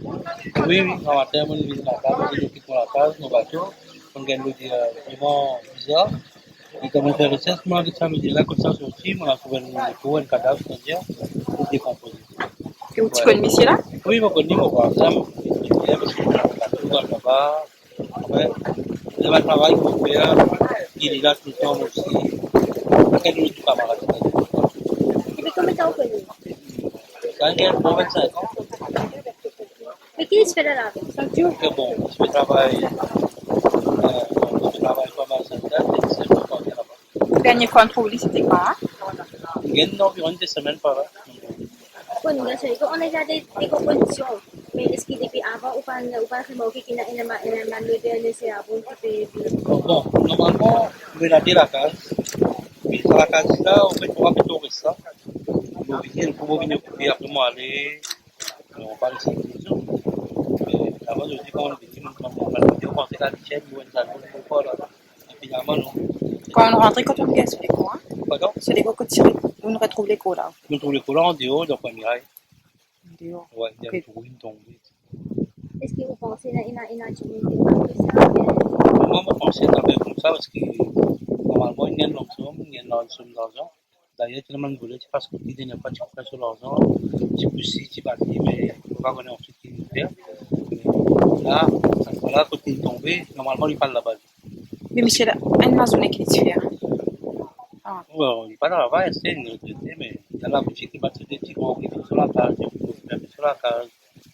Oui, oui, en matin, on vit dans la case, on dit pour la case, nos bateaux, on gagne le dire vraiment bizarre. Et comme on fait recherche, moi, que ça me dit là, comme ça, sorti, on a trouvé un cadavre, c'est-à-dire, pour décomposer. Et tu Voilà. connais monsieur là? Oui, je connais mon voisin, je bien parce que je dans le tabac. Ouais. Le travail qu'on fait, il est là tout le temps aussi. Quel autre camarade? Depuis combien de temps vous connaissez? Ça y est, 25 ans. Mais qui se fait de la vie? Que bon, je travaille pas mal cette date et c'est pas encore là-bas. La dernière fois on trouve c'était quand? Hein? Il y a environ des semaines par là. Bon, on a déjà des compositions. Mais est-ce qu'il depuis avant ou pas remarqué qu'il y a une manuelle de ces avant qui fait. Bon, normalement, on va regarder la case. Puis sur la case là, on fait trois plutôt ça. Pour venir couper après moi aller, on parle de cette mais avant je dis qu'on dit qu'on va dire qu'on sait la chaîne ou une salle pour là. Et finalement non. Quand on rentre, quand on regarde sur les cours, hein? Pardon? Sur les cours côtiers, on retrouve les cours là. Nous trouvons les couleurs en dehors, donc on ira. Dehors. Ouais, il y a Ok. toujours une tombée. Est-ce que vous pensez qu'il y a une activité comme ça? Moi, je pensais d'abord comme ça parce que normalement, il y a une somme d'argent. D'ailleurs, tout le monde voulait parce que tu n'as pas de faire sur l'argent. Tu peux si tu bâtis, mais il ne faut pas connaître ensuite qui nous fait. Là, voilà, quand il est tombé, normalement, il parle là-bas. Mais monsieur là, une maison qui est différente. Ah. Il n'est pas dans la vague, c'est une retraité, mais il y a la boutique qui bâtit des petits gros qui sont sur la case, sur la case.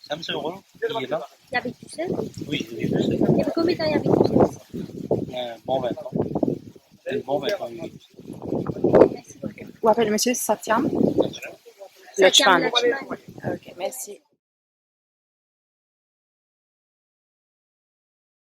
Ça me semble, il est là. Il habite tout seul? Oui, il est tout seul. Depuis combien de temps il habite tout seul? Bon 20 ans. C'est bon 20 ans, il est. Merci beaucoup. Ou appelle monsieur Satyam. Bien sûr. Lechman. Lechman.